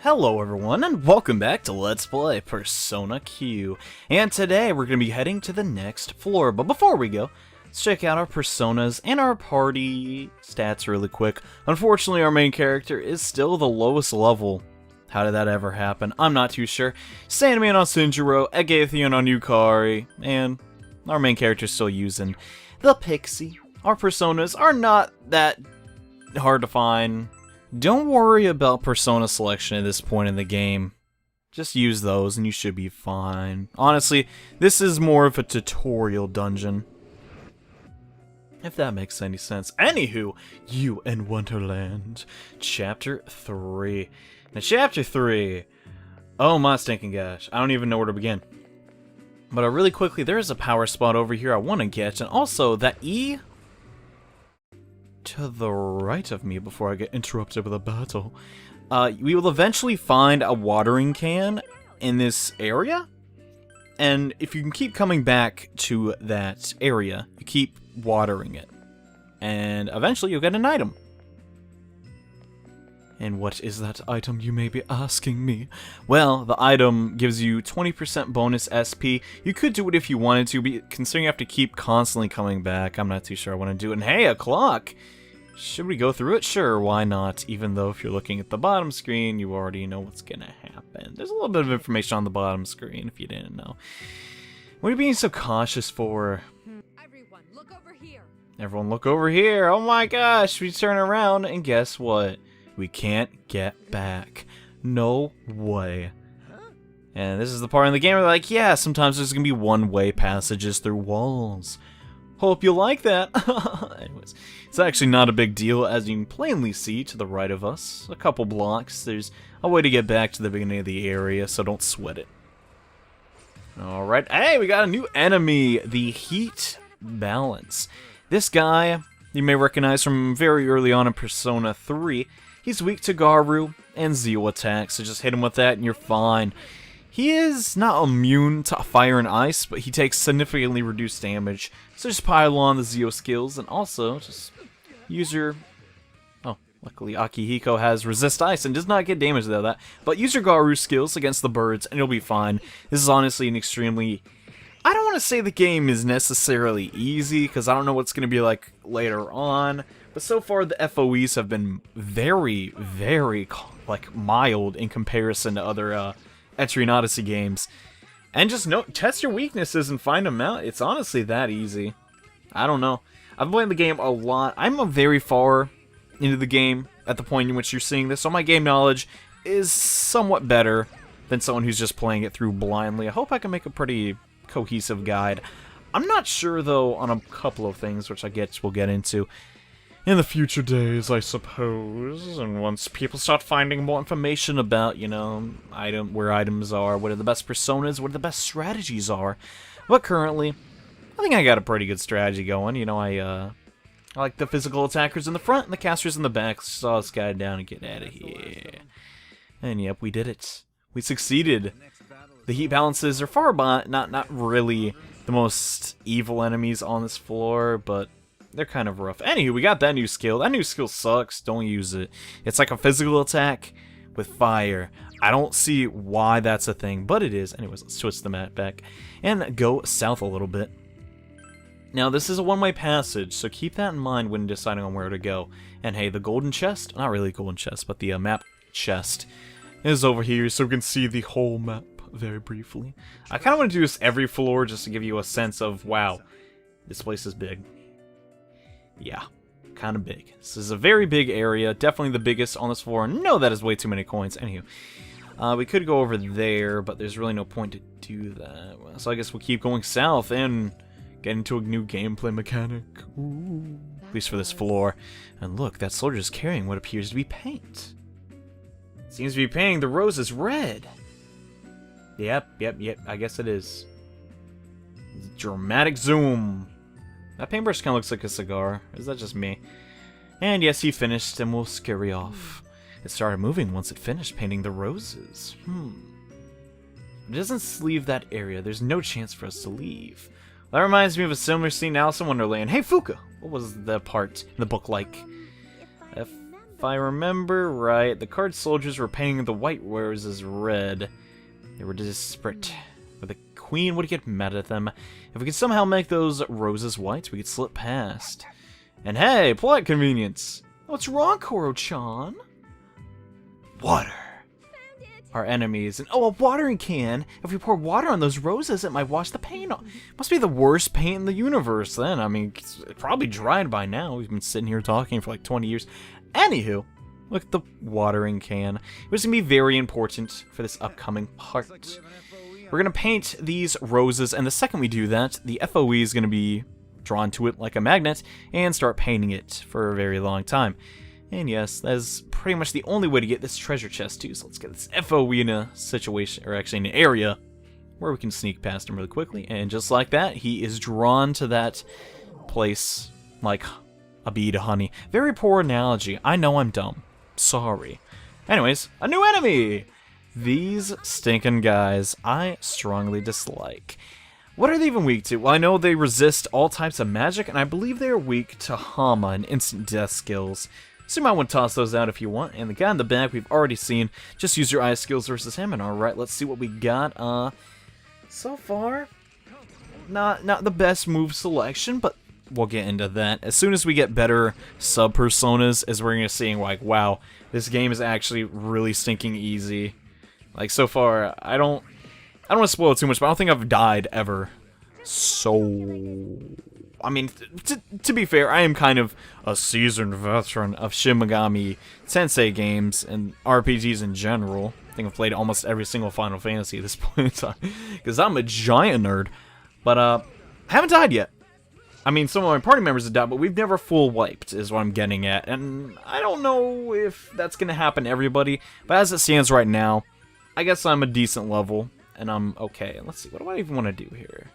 Hello everyone, and welcome back to Let's Play Persona Q. And today we're going to be heading to the next floor, but before we go, let's check out our personas and our party stats really quick. Unfortunately, our main character is still the lowest level. How did that ever happen? I'm not too sure. Sandman on Shinjiro, Agathian on Yukari, and our main character is still using the Pixie. Our personas are not that hard to find. Don't worry about persona selection at this point in the game. Just use those and you should be fine. Honestly, this is more of a tutorial dungeon, if that makes any sense. Anywho, You and Wonderland, Chapter 3. Now, Chapter 3, oh my stinking gosh, I don't even know where to begin. But really quickly, there is a power spot over here I want to get, and also that E to the right of me before I get interrupted with a battle. We will eventually find a watering can in this area, and if you can keep coming back to that area, you keep watering it, and eventually you'll get an item. And what is that item, you may be asking me? Well, the item gives you 20% bonus SP. You could do it if you wanted to, but considering you have to keep constantly coming back, I'm not too sure I want to do it. And hey, a clock! Should we go through it? Sure, why not? Even though if you're looking at the bottom screen, you already know what's gonna happen. There's a little bit of information on the bottom screen, if you didn't know. What are you being so cautious for? Everyone, look over here. Everyone look over here! Oh my gosh! We turn around, and guess what? We can't get back. No way. And this is the part in the game where they're like, yeah, sometimes there's gonna be one-way passages through walls. Hope you like that. Anyways, it's actually not a big deal, as you can plainly see to the right of us. A couple blocks. There's a way to get back to the beginning of the area, so don't sweat it. Alright, hey, we got a new enemy, the Heat Balance. This guy, you may recognize from very early on in Persona 3. He's weak to Garu and Zeo attacks, so just hit him with that and you're fine. He is not immune to fire and ice, but he takes significantly reduced damage. So just pile on the Zeo skills, and also just use your... Oh, luckily Akihiko has resist ice and does not get damage out of that. But use your Garu skills against the birds and you'll be fine. This is honestly an extremely... I don't want to say the game is necessarily easy, because I don't know what's going to be like later on. But so far the FOEs have been very, very like mild in comparison to other Entry and Odyssey games. And just test your weaknesses and find them out. It's honestly that easy. I don't know. I've been playing the game a lot. I'm very far into the game at the point in which you're seeing this, so my game knowledge is somewhat better than someone who's just playing it through blindly. I hope I can make a pretty cohesive guide. I'm not sure though on a couple of things, which we'll get into in the future days, I suppose, and once people start finding more information about, you know, where items are, what are the best personas, what the best strategies are. But currently, I think I got a pretty good strategy going. You know, I like the physical attackers in the front and the casters in the back. Saw this guy down and get out of here. And yep, we did it. We succeeded. The heat balances are far by not really the most evil enemies on this floor, but they're kind of rough. Anywho, we got that new skill. That new skill sucks. Don't use it. It's like a physical attack with fire. I don't see why that's a thing, but it is. Anyways, let's switch the map back and go south a little bit. Now, this is a one-way passage, so keep that in mind when deciding on where to go. And hey, the golden chest, not really golden chest, but the map chest is over here, so we can see the whole map very briefly. I kind of want to do this every floor just to give you a sense of, wow, this place is big. Yeah, kind of big. This is a very big area, definitely the biggest on this floor. No, that is way too many coins. Anywho, we could go over there, but there's really no point to do that. So I guess we'll keep going south and get into a new gameplay mechanic. Ooh. At least for this floor. And look, that soldier's carrying what appears to be paint. Seems to be painting the roses red. Yep, I guess it is. Dramatic zoom. That paintbrush kind of looks like a cigar. Is that just me? And yes, he finished, and we'll scurry off. It started moving once it finished painting the roses. It doesn't leave that area. There's no chance for us to leave. That reminds me of a similar scene in Alice in Wonderland. Hey, Fuka! What was the part in the book like? If I remember right, the card soldiers were painting the white roses red. They were desperate. But the queen would get mad at them. If we could somehow make those roses white, we could slip past. And hey, plot convenience! What's wrong, Koro-chan? Water. Our enemies. And oh, a watering can! If we pour water on those roses, it might wash the paint off. Must be the worst paint in the universe then. I mean, it's probably dried by now. We've been sitting here talking for like 20 years. Anywho, look at the watering can. It was going to be very important for this upcoming part. We're going to paint these roses, and the second we do that, the FOE is going to be drawn to it like a magnet and start painting it for a very long time. And yes, that is pretty much the only way to get this treasure chest too. So let's get this FOE in a situation, or actually in an area where we can sneak past him really quickly. And just like that, he is drawn to that place like a bee to honey. Very poor analogy. I know I'm dumb. Sorry. Anyways, a new enemy! These stinking guys I strongly dislike. What are they even weak to? Well, I know they resist all types of magic, and I believe they are weak to Hama and instant death skills. So you might want to toss those out if you want. And the guy in the back we've already seen. Just use your ice skills versus him. And alright, let's see what we got. So far, not the best move selection, but we'll get into that. As soon as we get better sub-personas, as we're going to see, like, wow, this game is actually really stinking easy. Like, so far, I don't want to spoil it too much, but I don't think I've died ever. So, I mean, to be fair, I am kind of a seasoned veteran of Shin Megami Tensei games and RPGs in general. I think I've played almost every single Final Fantasy at this point in time, because I'm a giant nerd. But, I haven't died yet. I mean, some of my party members have died, but we've never full wiped, is what I'm getting at. And I don't know if that's going to happen to everybody, but as it stands right now, I guess I'm a decent level, and I'm okay. Let's see, what do I even want to do here?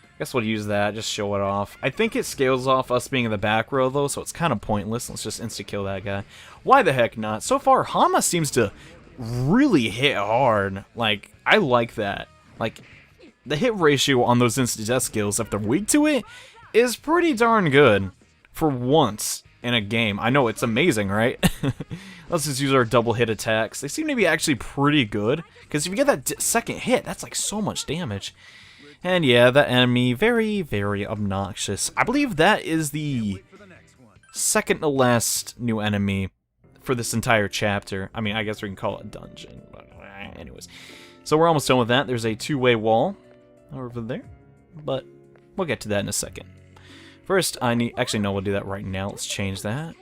I guess we'll use that, just show it off. I think it scales off us being in the back row, though, so it's kind of pointless. Let's just insta-kill that guy. Why the heck not? So far, Hama seems to really hit hard. Like, I like that. Like, the hit ratio on those instant-death skills, if they're weak to it, is pretty darn good. For once in a game. I know, it's amazing, right? Let's just use our double hit attacks. They seem to be actually pretty good, because if you get that second hit, that's like so much damage. And yeah, that enemy, very, very obnoxious. I believe that is the second to last new enemy for this entire chapter. I mean, I guess we can call it a dungeon. But anyways, so we're almost done with that. There's a two-way wall over there, but we'll get to that in a second. First, actually, no, we'll do that right now. Let's change that.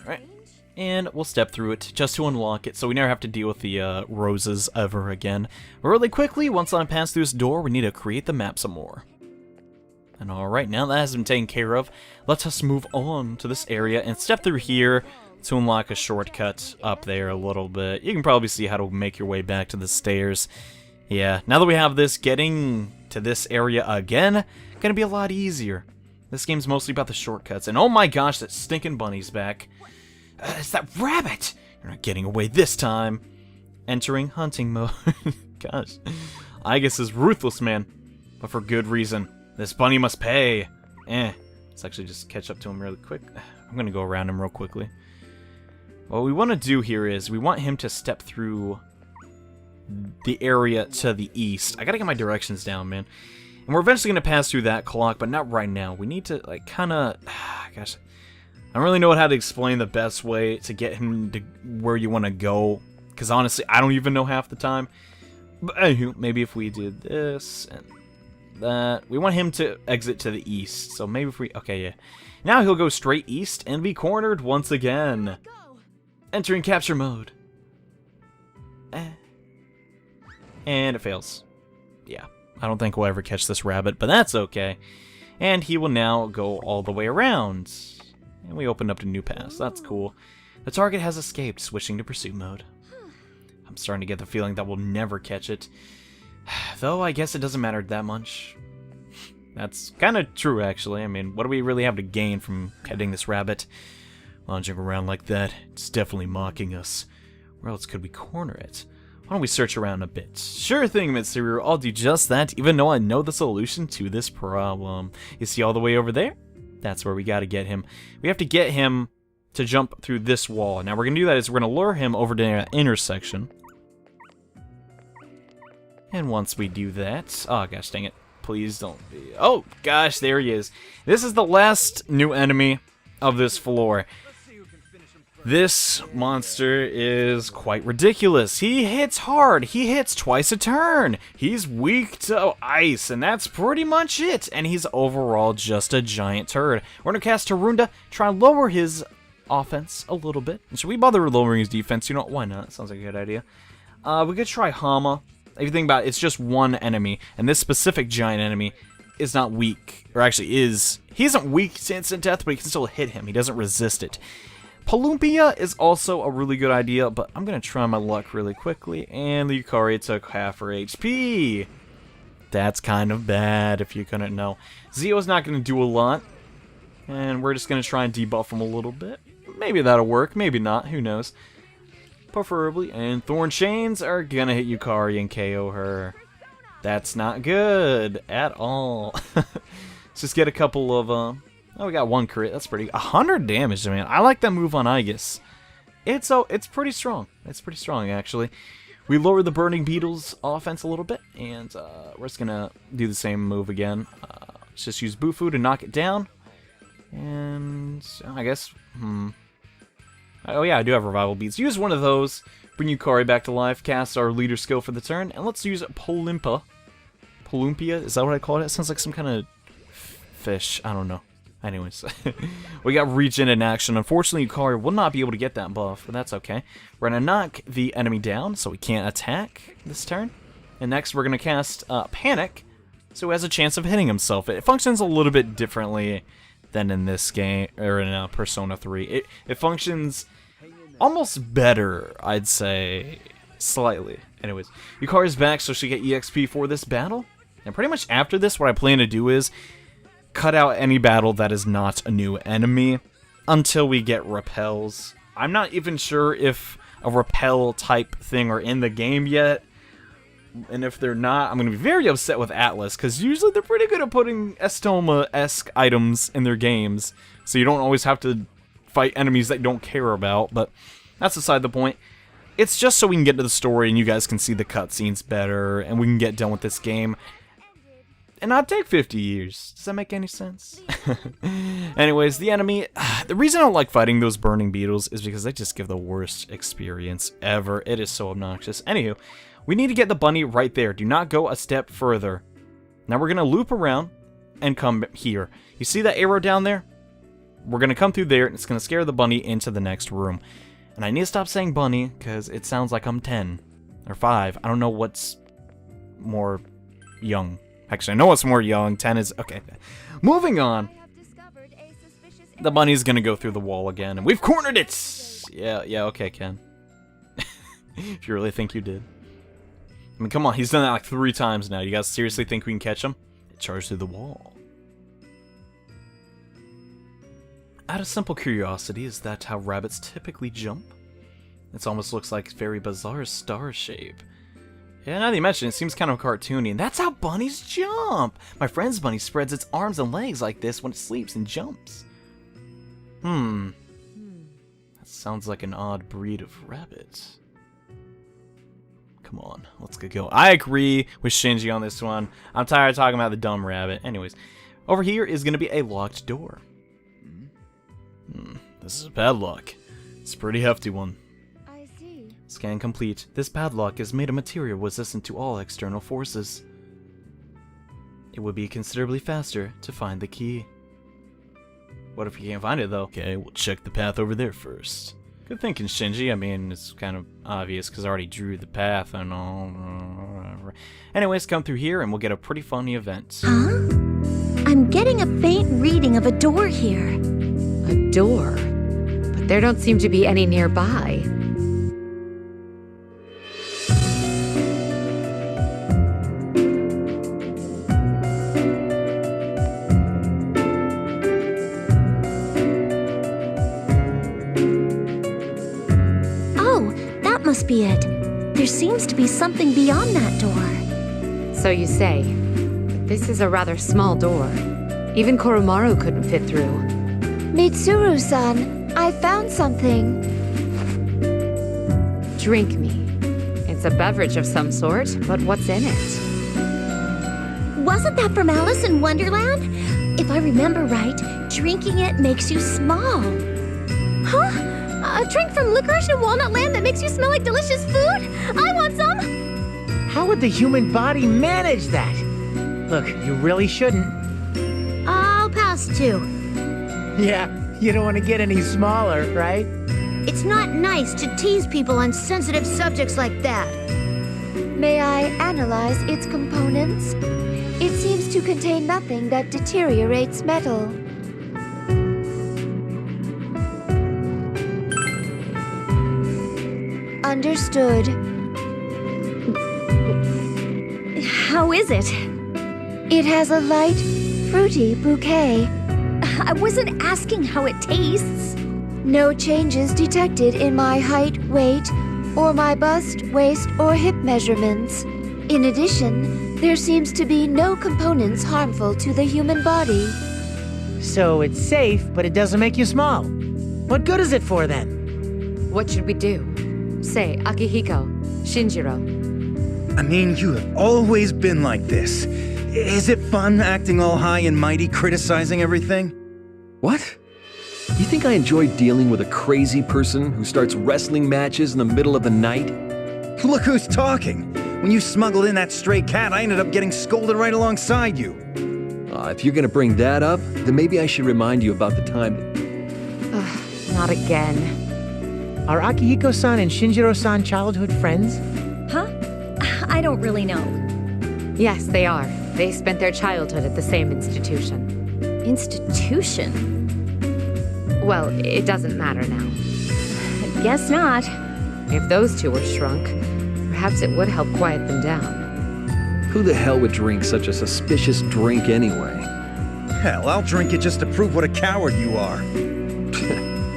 Alright. And we'll step through it just to unlock it, so we never have to deal with the roses ever again. But really quickly, once I'm past through this door, we need to create the map some more. And alright, now that has been taken care of, let us move on to this area and step through here to unlock a shortcut up there a little bit. You can probably see how to make your way back to the stairs. Yeah, now that we have this, getting to this area again, gonna be a lot easier. This game's mostly about the shortcuts, and oh my gosh, that stinking bunny's back. It's that rabbit! You're not getting away this time. Entering hunting mode. Gosh. Aigis is ruthless, man. But for good reason. This bunny must pay. Let's actually just catch up to him really quick. I'm gonna go around him real quickly. What we want to do here is, we want him to step through the area to the east. I gotta get my directions down, man. And we're eventually gonna pass through that clock, but not right now. We need to, like, kinda... Gosh... I don't really know how to explain the best way to get him to where you want to go, because honestly, I don't even know half the time. But anywho, maybe if we did this and that, we want him to exit to the east. So maybe if we, okay, yeah. Now he'll go straight east and be cornered once again. Entering capture mode. And it fails. Yeah, I don't think we'll ever catch this rabbit, but that's okay. And he will now go all the way around. And we opened up a new pass. That's cool. The target has escaped, switching to pursuit mode. I'm starting to get the feeling that we'll never catch it. Though, I guess it doesn't matter that much. That's kind of true, actually. I mean, what do we really have to gain from catching this rabbit? Lounging around like that, it's definitely mocking us. Where else could we corner it? Why don't we search around a bit? Sure thing, Mitsuru. I'll do just that, even though I know the solution to this problem. You see all the way over there? That's where we gotta get him. We have to get him to jump through this wall. Now, we're going to do that is we're going to lure him over to that intersection. And once we do that... Oh, gosh, dang it. Please don't be... Oh, gosh, there he is. This is the last new enemy of this floor. This monster is quite ridiculous. He hits hard. He hits twice a turn. He's weak to ice, and that's pretty much it. And he's overall just a giant turd. We're going to cast Tarunda, try and lower his offense a little bit. And should we bother lowering his defense? You know, why not? Sounds like a good idea. We could try Hama. If you think about it, it's just one enemy, and this specific giant enemy is not weak, or actually is. He isn't weak to instant death, but he can still hit him. He doesn't resist it. Palumpia is also a really good idea, but I'm going to try my luck really quickly, and the Yukari took half her HP. That's kind of bad, if you couldn't know. Zio's not going to do a lot, and we're just going to try and debuff him a little bit. Maybe that'll work, maybe not, who knows. Preferably, and Thorn Chains are gonna hit Yukari and KO her. That's not good at all. Let's just get a couple of, oh, we got one crit, that's pretty, 100 damage, man. I like that move on Aegis. It's pretty strong. It's pretty strong, actually. We lower the Burning Beetle's offense a little bit, and we're just gonna do the same move again. Let's just use Bufu to knock it down. And, I guess, oh yeah, I do have Revival Beads. Use one of those, bring Yukari back to life, cast our leader skill for the turn, and let's use Palumpia. Palumpia, is that what I call it? It sounds like some kind of fish, I don't know. Anyways, we got Regen in action. Unfortunately, Yukari will not be able to get that buff, but that's okay. We're going to knock the enemy down, so we can't attack this turn. And next, we're going to cast Panic, so he has a chance of hitting himself. It functions a little bit differently than in this game, or in Persona 3. It functions almost better, I'd say, slightly. Anyways, Yukari's back, so she get EXP for this battle. And pretty much after this, what I plan to do is cut out any battle that is not a new enemy until we get repels. I'm not even sure if a repel type thing are in the game yet. And if they're not, I'm going to be very upset with Atlas, because usually they're pretty good at putting Estoma-esque items in their games, so you don't always have to fight enemies that you don't care about, but that's beside the point. It's just so we can get to the story and you guys can see the cutscenes better, and we can get done with this game. And not take 50 years. Does that make any sense? Anyways, the enemy... The reason I don't like fighting those burning beetles is because they just give the worst experience ever. It is so obnoxious. Anywho, we need to get the bunny right there. Do not go a step further. Now we're going to loop around and come here. You see that arrow down there? We're going to come through there, and it's going to scare the bunny into the next room. And I need to stop saying bunny, because it sounds like I'm 10. Or 5. I don't know what's more young. Actually, I know what's more young. 10 is... Okay. Moving on. The bunny's going to go through the wall again, and we've cornered it! Yeah, okay, Ken. If you really think you did. I mean, come on, he's done that like 3 times now. You guys seriously think we can catch him? It charged through the wall. Out of simple curiosity, is that how rabbits typically jump? It almost looks like very bizarre star shape. Yeah, now that you mention it, seems kind of cartoony, and that's how bunnies jump! My friend's bunny spreads its arms and legs like this when it sleeps and jumps. That sounds like an odd breed of rabbit. Come on, let's get going. I agree with Shinji on this one. I'm tired of talking about the dumb rabbit. Anyways, over here is going to be a locked door. This is a padlock. It's a pretty hefty one. I see. Scan complete. This padlock is made of material resistant to all external forces. It would be considerably faster to find the key. What if you can't find it, though? Okay, we'll check the path over there first. Good thinking, Shinji. I mean, it's kind of obvious because I already drew the path and all. Anyways, come through here and we'll get a pretty funny event. Huh? I'm getting a faint reading of a door here. A door? But there don't seem to be any nearby. Must be it. There seems to be something beyond that door. So you say. This is a rather small door. Even Koromaru couldn't fit through. Mitsuru-san, I found something. Drink me. It's a beverage of some sort, but what's in it? Wasn't that from Alice in Wonderland? If I remember right, drinking it makes you small. Huh? A drink from Licorice and Walnut Land that makes you smell like delicious food? I want some! How would the human body manage that? Look, you really shouldn't. I'll pass too. Yeah, you don't want to get any smaller, right? It's not nice to tease people on sensitive subjects like that. May I analyze its components? It seems to contain nothing that deteriorates metal. Understood. How is it? It has a light, fruity bouquet. I wasn't asking how it tastes. No changes detected in my height, weight, or my bust, waist, or hip measurements. In addition, there seems to be no components harmful to the human body. So it's safe, but it doesn't make you small. What good is it for then? What should we do? Say, Akihiko, Shinjiro. I mean, you have always been like this. Is it fun acting all high and mighty, criticizing everything? What? You think I enjoy dealing with a crazy person who starts wrestling matches in the middle of the night? Look who's talking. When you smuggled in that stray cat, I ended up getting scolded right alongside you. If you're gonna bring that up, then maybe I should remind you about the time Not again. Are Akihiko-san and Shinjiro-san childhood friends? Huh? I don't really know. Yes, they are. They spent their childhood at the same institution. Institution? Well, it doesn't matter now. I guess not. If those two were shrunk, perhaps it would help quiet them down. Who the hell would drink such a suspicious drink anyway? Hell, I'll drink it just to prove what a coward you are.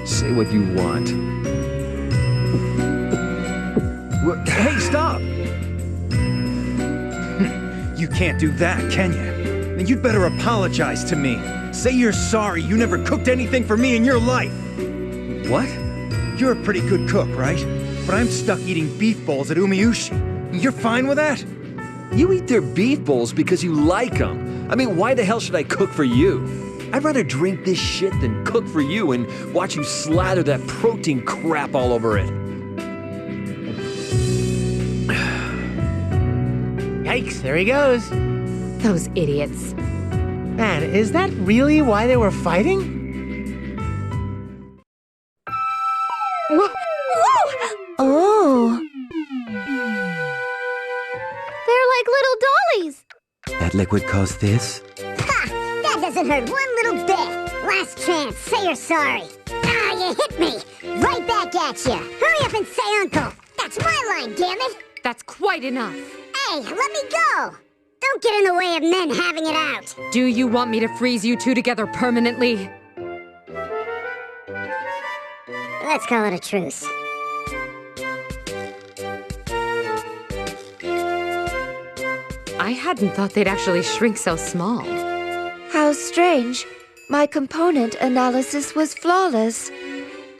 Say what you want. Hey, stop! You can't do that, can you? Then you'd better apologize to me. Say you're sorry you never cooked anything for me in your life. What? You're a pretty good cook, right? But I'm stuck eating beef bowls at Umiushi. You're fine with that? You eat their beef bowls because you like them. I mean, why the hell should I cook for you? I'd rather drink this shit than cook for you and watch you slather that protein crap all over it. Yikes, there he goes. Those idiots. Man, is that really why they were fighting? Whoa! Oh. They're like little dollies. That liquid caused this? Ha! That doesn't hurt one little bit. Last chance, say you're sorry. Ah, you hit me. Right back at you. Hurry up and say uncle. That's my line, damn it. That's quite enough. Hey, let me go. Don't get in the way of men having it out. Do you want me to freeze you two together permanently? Let's call it a truce. I hadn't thought they'd actually shrink so small. How strange. My component analysis was flawless.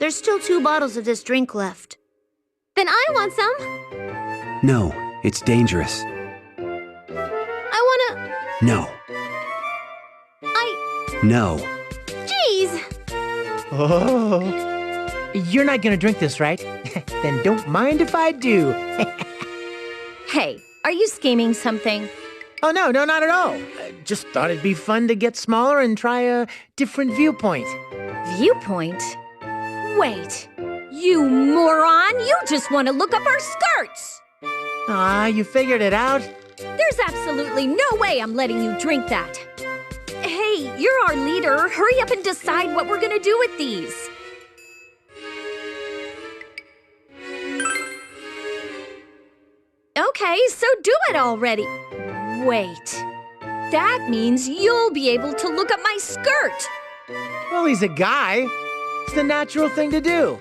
There's still 2 bottles of this drink left. Then I want some. No, it's dangerous. I wanna... No. No. Jeez! Oh. You're not gonna drink this, right? Then don't mind if I do. Hey, are you scheming something? Oh, no, not at all. I just thought it'd be fun to get smaller and try a different viewpoint. Viewpoint? Wait. You moron! You just want to look up our skirts! Ah, you figured it out? There's absolutely no way I'm letting you drink that. Hey, you're our leader. Hurry up and decide what we're gonna do with these. Okay, so do it already. Wait. That means you'll be able to look up my skirt. Well, he's a guy. It's the natural thing to do.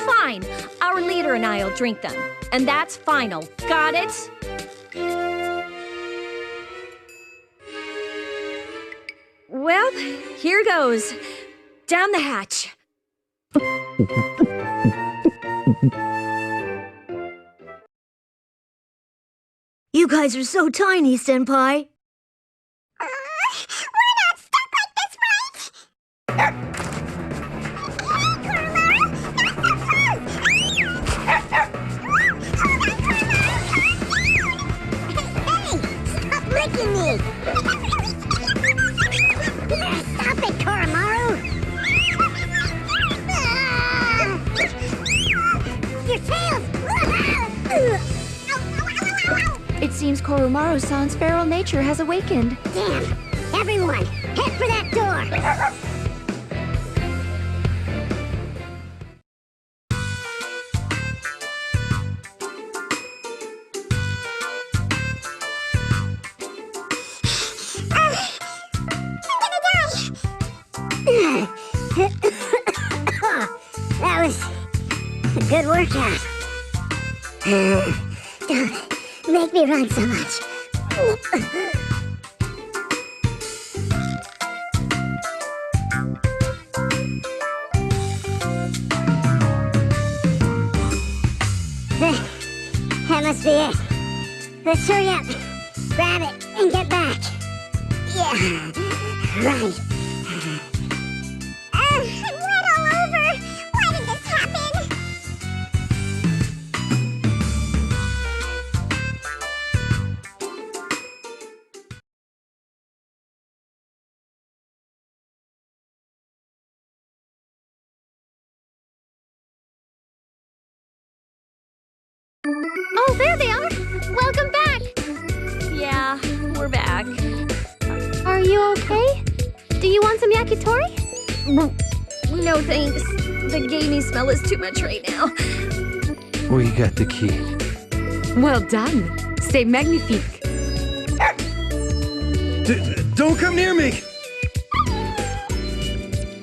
Fine. Our leader and I'll drink them. And that's final. Got it? Well, here goes. Down the hatch. You guys are so tiny, Senpai. We're not stuck like this, right? Hey, stop licking me! Stop it, Koromaru! Your tails! It seems Koromaru-san's feral nature has awakened. Damn! Everyone, head for that door! That was a good workout. Don't make me run so much. That must be it. Let's hurry up, grab it, and get back. Yeah, right. I'm wet all over. Why did this happen? Oh, there they are! Welcome back! Yeah, we're back. Are you okay? Do you want some yakitori? No thanks. The gamey smell is too much right now. We got the key. Well done. C'est magnifique. Don't come near me!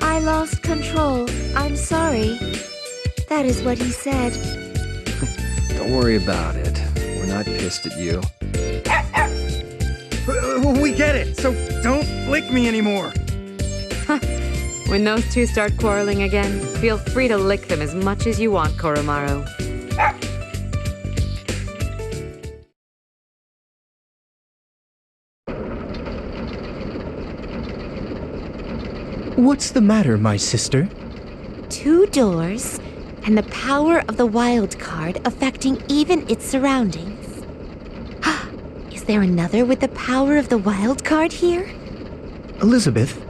I lost control. I'm sorry. That is what he said. Don't worry about it. We're not pissed at you. We get it, so don't lick me anymore. When those two start quarreling again, feel free to lick them as much as you want, Koromaru. What's the matter, my sister? 2 doors, and the power of the wild card affecting even its surroundings. Is there another with the power of the wild card here? Elizabeth?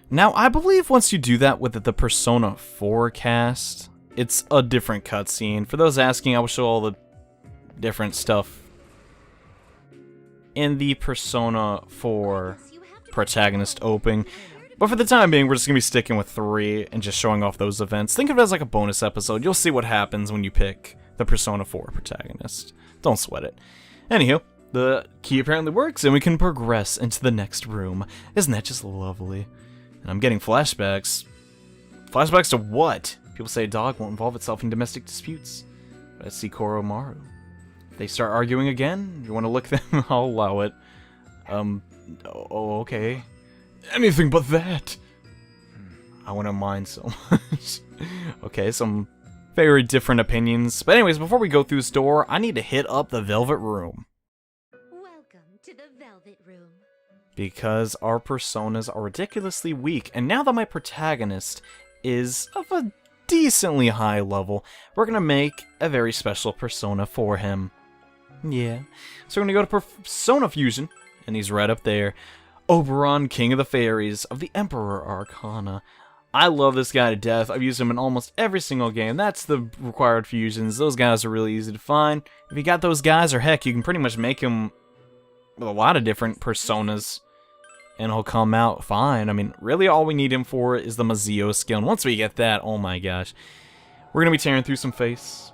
Now, I believe once you do that with the Persona 4 cast, it's a different cutscene. For those asking, I will show all the different stuff in the Persona 4 protagonist opening. But for the time being, we're just going to be sticking with 3 and just showing off those events. Think of it as like a bonus episode. You'll see what happens when you pick the Persona 4 protagonist. Don't sweat it. Anywho, the key apparently works and we can progress into the next room. Isn't that just lovely? And I'm getting flashbacks. Flashbacks to what? People say a dog won't involve itself in domestic disputes. But I see Koromaru. If they start arguing again, you want to lick them? I'll allow it. Oh, okay. Anything but that. I wouldn't mind so much. Okay, some very different opinions. But anyways, before we go through this door, I need to hit up the Velvet Room. Welcome to the Velvet Room. Because our personas are ridiculously weak, and now that my protagonist is of a decently high level, we're gonna make a very special persona for him. Yeah. So we're gonna go to Persona Fusion, and he's right up there. Oberon, King of the Fairies, of the Emperor Arcana. I love this guy to death. I've used him in almost every single game. That's the required fusions. Those guys are really easy to find. If you got those guys, or heck, you can pretty much make him with a lot of different personas, and he'll come out fine. I mean, really all we need him for is the Mazio skill, and once we get that, oh my gosh. We're gonna be tearing through some face.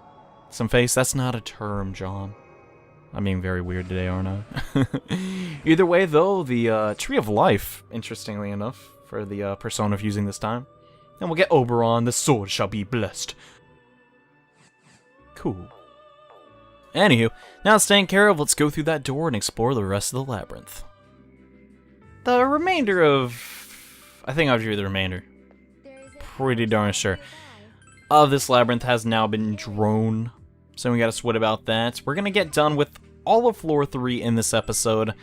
Some face? That's not a term, John. I'm being very weird today, aren't I? Either way, though, the Tree of Life, interestingly enough, for the Persona Fusing this time. And we'll get Oberon, the sword shall be blessed. Cool. Anywho, now it's taken care of, let's go through that door and explore the rest of the labyrinth. the remainder of... I think I'll do the remainder. Pretty darn sure. Of this labyrinth has now been drawn. So we gotta sweat about that. We're gonna get done with all of floor 3 in this episode.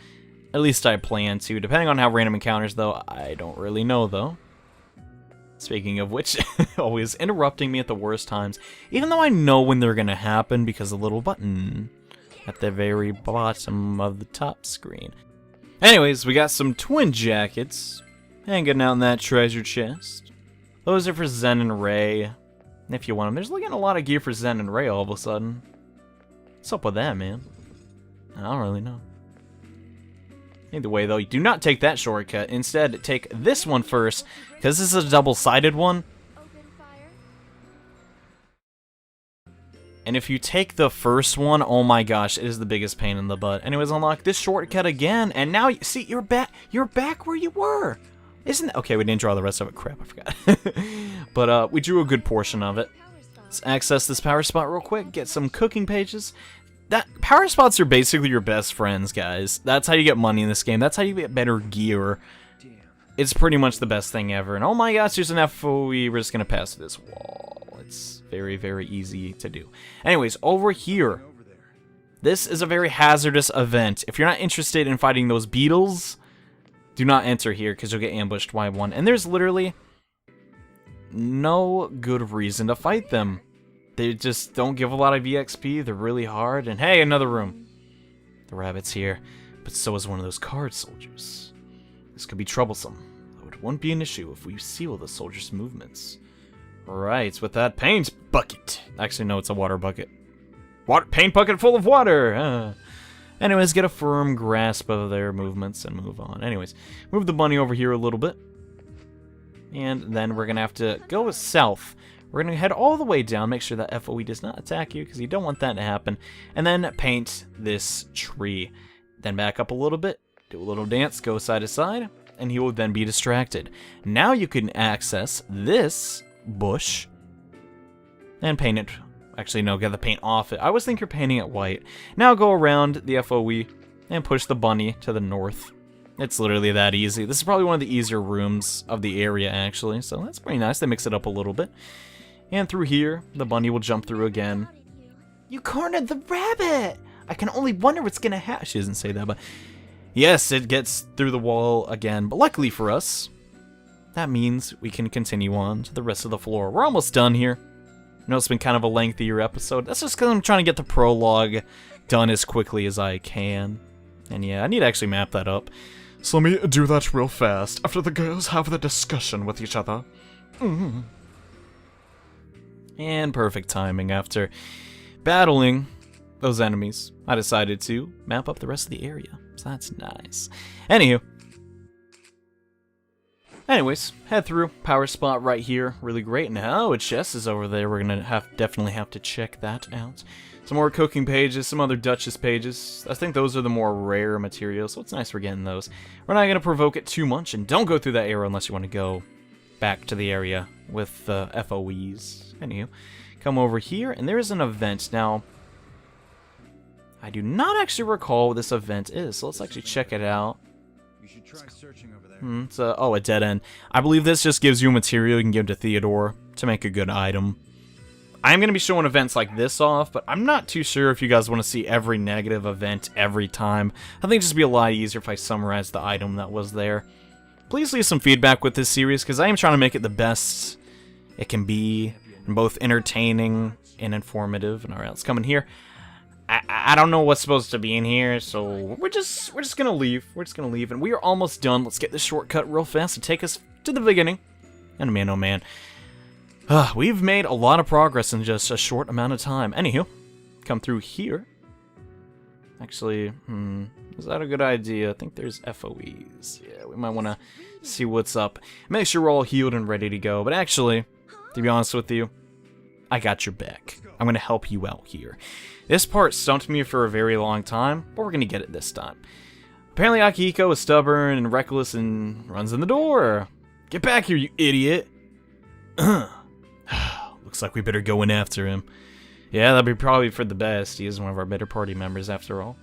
At least I plan to. Depending on how random encounters, though, I don't really know, though. Speaking of which, always interrupting me at the worst times. Even though I know when they're gonna happen because of the little button at the very bottom of the top screen. Anyways, we got some twin jackets hanging out in that treasure chest. Those are for Zen and Ray, if you want them. There's looking a lot of gear for Zen and Ray all of a sudden. What's up with that, man? I don't really know. Either way, though, you do not take that shortcut. Instead, take this one first, because this is a double-sided one. And if you take the first one, oh my gosh, it is the biggest pain in the butt. Anyways, unlock this shortcut again, and now, see, you're back where you were. Isn't that... Okay, we didn't draw the rest of it. Crap, I forgot. But, we drew a good portion of it. Let's access this power spot real quick, get some cooking pages. Power spots are basically your best friends, guys. That's how you get money in this game. That's how you get better gear. It's pretty much the best thing ever. And oh my gosh, there's an FOE. We're just gonna pass this wall. It's very, very easy to do. Anyways, over here. This is a very hazardous event. If you're not interested in fighting those beetles, do not enter here because you'll get ambushed by one. And there's literally no good reason to fight them. They just don't give a lot of EXP, they're really hard, and hey, another room. The rabbit's here, but so is one of those card soldiers. This could be troublesome, though it won't be an issue if we seal the soldier's movements. Right, with that paint bucket. Actually, no, it's a water bucket. Paint bucket full of water! Anyways, get a firm grasp of their movements and move on. Anyways, move the bunny over here a little bit. And then we're gonna have to go south. We're going to head all the way down, make sure that FOE does not attack you, because you don't want that to happen. And then paint this tree. Then back up a little bit, do a little dance, go side to side, and he will then be distracted. Now you can access this bush and paint it. Actually, no, get the paint off it. I always think you're painting it white. Now go around the FOE and push the bunny to the north. It's literally that easy. This is probably one of the easier rooms of the area, actually, so that's pretty nice. They mix it up a little bit. And through here, the bunny will jump through again. You cornered the rabbit! I can only wonder what's gonna happen. She doesn't say that, but... Yes, it gets through the wall again, but luckily for us, that means we can continue on to the rest of the floor. We're almost done here. I know it's been kind of a lengthier episode. That's just because I'm trying to get the prologue done as quickly as I can. And yeah, I need to actually map that up. So let me do that real fast after the girls have the discussion with each other. And perfect timing after battling those enemies. I decided to map up the rest of the area. So that's nice. Anyways, head through. Power spot right here. Really great. And oh, a chest is over there. We're going to definitely have to check that out. Some more cooking pages, some other Duchess pages. I think those are the more rare materials, so it's nice we're getting those. We're not going to provoke it too much, and don't go through that arrow unless you want to go back to the area with the FOEs. Anywho, come over here, and there is an event. Now, I do not actually recall what this event is, so let's actually check it out. You should try searching over there. It's a dead end. I believe this just gives you material you can give to Theodore to make a good item. I'm going to be showing events like this off, but I'm not too sure if you guys want to see every negative event every time. I think it'd just be a lot easier if I summarize the item that was there. Please leave some feedback with this series, because I am trying to make it the best it can be, and both entertaining and informative. And alright, let's come in here. I don't know what's supposed to be in here, so we're just gonna leave. We're just gonna leave, and we are almost done. Let's get this shortcut real fast to take us to the beginning. And man, oh man. We've made a lot of progress in just a short amount of time. Anywho, come through here. Actually, is that a good idea? I think there's FOEs. Yeah, we might want to see what's up. Make sure we're all healed and ready to go. But actually, to be honest with you, I got your back. I'm going to help you out here. This part stumped me for a very long time, but we're going to get it this time. Apparently Akihiko is stubborn and reckless and runs in the door. Get back here, you idiot. Looks like we better go in after him. Yeah, that'd be probably for the best. He is one of our better party members after all.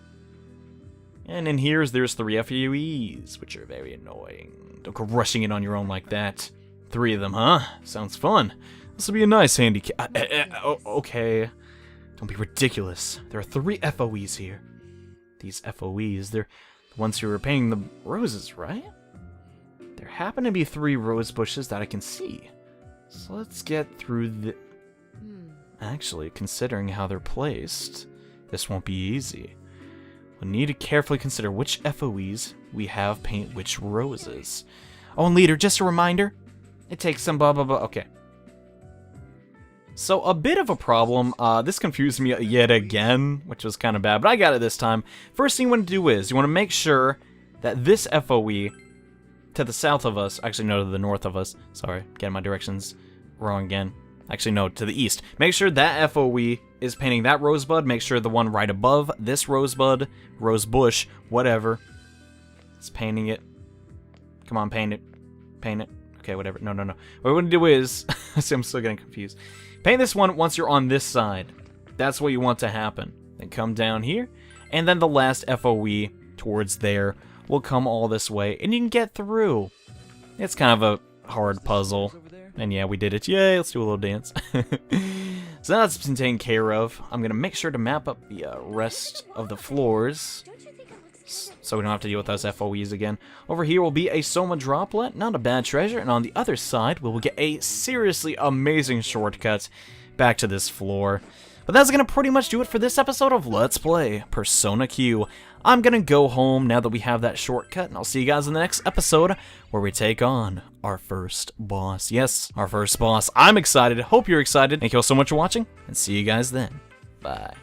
And in here, there's 3 FOEs, which are very annoying. Don't go rushing in on your own like that. 3 of them, huh? Sounds fun. This will be a nice handicap. Okay. Don't be ridiculous. There are 3 FOEs here. These FOEs, they're the ones who are painting the roses, right? There happen to be 3 rose bushes that I can see. So let's get through the... Actually, considering how they're placed, this won't be easy. We'll need to carefully consider which FOEs we have paint which roses. Oh, and leader, just a reminder, it takes some blah blah blah. Okay. So, a bit of a problem. This confused me yet again, which was kind of bad, but I got it this time. First thing you want to do is, you want to make sure that this FOE to the south of us, actually no, to the north of us, sorry, getting my directions wrong again. Actually, no, to the east. Make sure that FOE is painting that rosebud. Make sure the one right above this rosebud, rose bush, whatever, is painting it. Come on, paint it. Paint it. Okay, whatever. No. What we want to do is... see, I'm still getting confused. Paint this one once you're on this side. That's what you want to happen. Then come down here, and then the last FOE towards there will come all this way, and you can get through. It's kind of a hard puzzle. And yeah, we did it. Yay, let's do a little dance. So now that's been taken care of. I'm going to make sure to map up the rest of the floors, so we don't have to deal with those FOEs again. Over here will be a Soma droplet, not a bad treasure, and on the other side we will get a seriously amazing shortcut back to this floor. But that's going to pretty much do it for this episode of Let's Play Persona Q. I'm going to go home now that we have that shortcut, and I'll see you guys in the next episode where we take on our first boss. Yes, our first boss. I'm excited. Hope you're excited. Thank you all so much for watching, and see you guys then. Bye.